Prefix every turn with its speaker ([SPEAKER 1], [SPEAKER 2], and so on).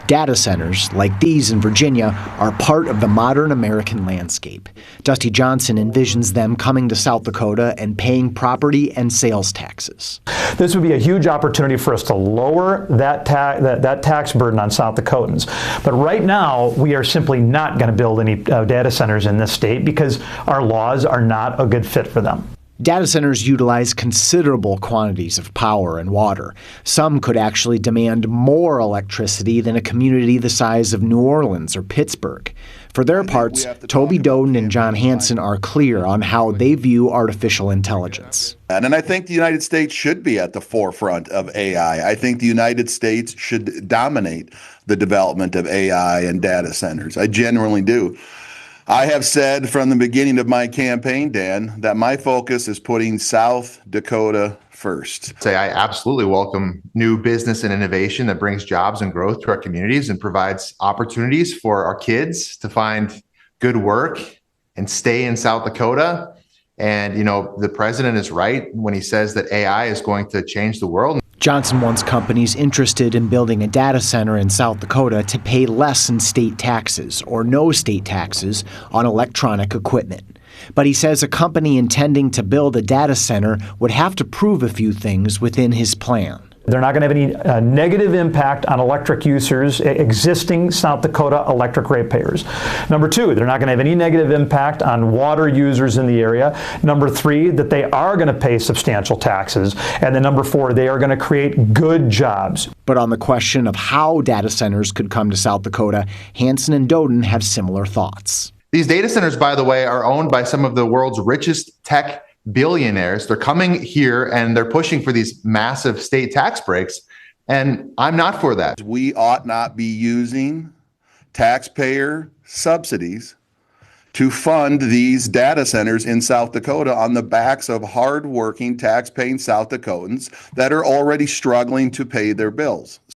[SPEAKER 1] Data centers, like these in Virginia, are part of the modern American landscape. Dusty Johnson envisions them coming to South Dakota and paying property and sales taxes.
[SPEAKER 2] This would be a huge opportunity for us to lower that tax burden on South Dakotans. But right now, we are simply not going to build any data centers in this state because our laws are not a good fit for them.
[SPEAKER 1] Data centers utilize considerable quantities of power and water. Some could actually demand more electricity than a community the size of New Orleans or Pittsburgh. For their parts, Toby Doeden and John Hansen are clear on how they view artificial intelligence.
[SPEAKER 3] And I think the United States should be at the forefront of AI. I think the United States should dominate the development of AI and data centers. I genuinely do. I have said from the beginning of my campaign, Dan, that my focus is putting South Dakota first.
[SPEAKER 4] I absolutely welcome new business and innovation that brings jobs and growth to our communities and provides opportunities for our kids to find good work and stay in South Dakota. And, the president is right when he says that AI is going to change the world.
[SPEAKER 1] Johnson wants companies interested in building a data center in South Dakota to pay less in state taxes or no state taxes on electronic equipment. But he says a company intending to build a data center would have to prove a few things within his plan.
[SPEAKER 2] They're not going to have any negative impact on electric users, existing South Dakota electric ratepayers. Number two, they're not going to have any negative impact on water users in the area. Number three, that they are going to pay substantial taxes. And then number four, they are going to create good jobs.
[SPEAKER 1] But on the question of how data centers could come to South Dakota, Hansen and Doeden have similar thoughts.
[SPEAKER 4] These data centers, by the way, are owned by some of the world's richest tech billionaires. They're coming here and they're pushing for these massive state tax breaks. And I'm not for that.
[SPEAKER 3] We ought not be using taxpayer subsidies to fund these data centers in South Dakota on the backs of hardworking, tax-paying South Dakotans that are already struggling to pay their bills.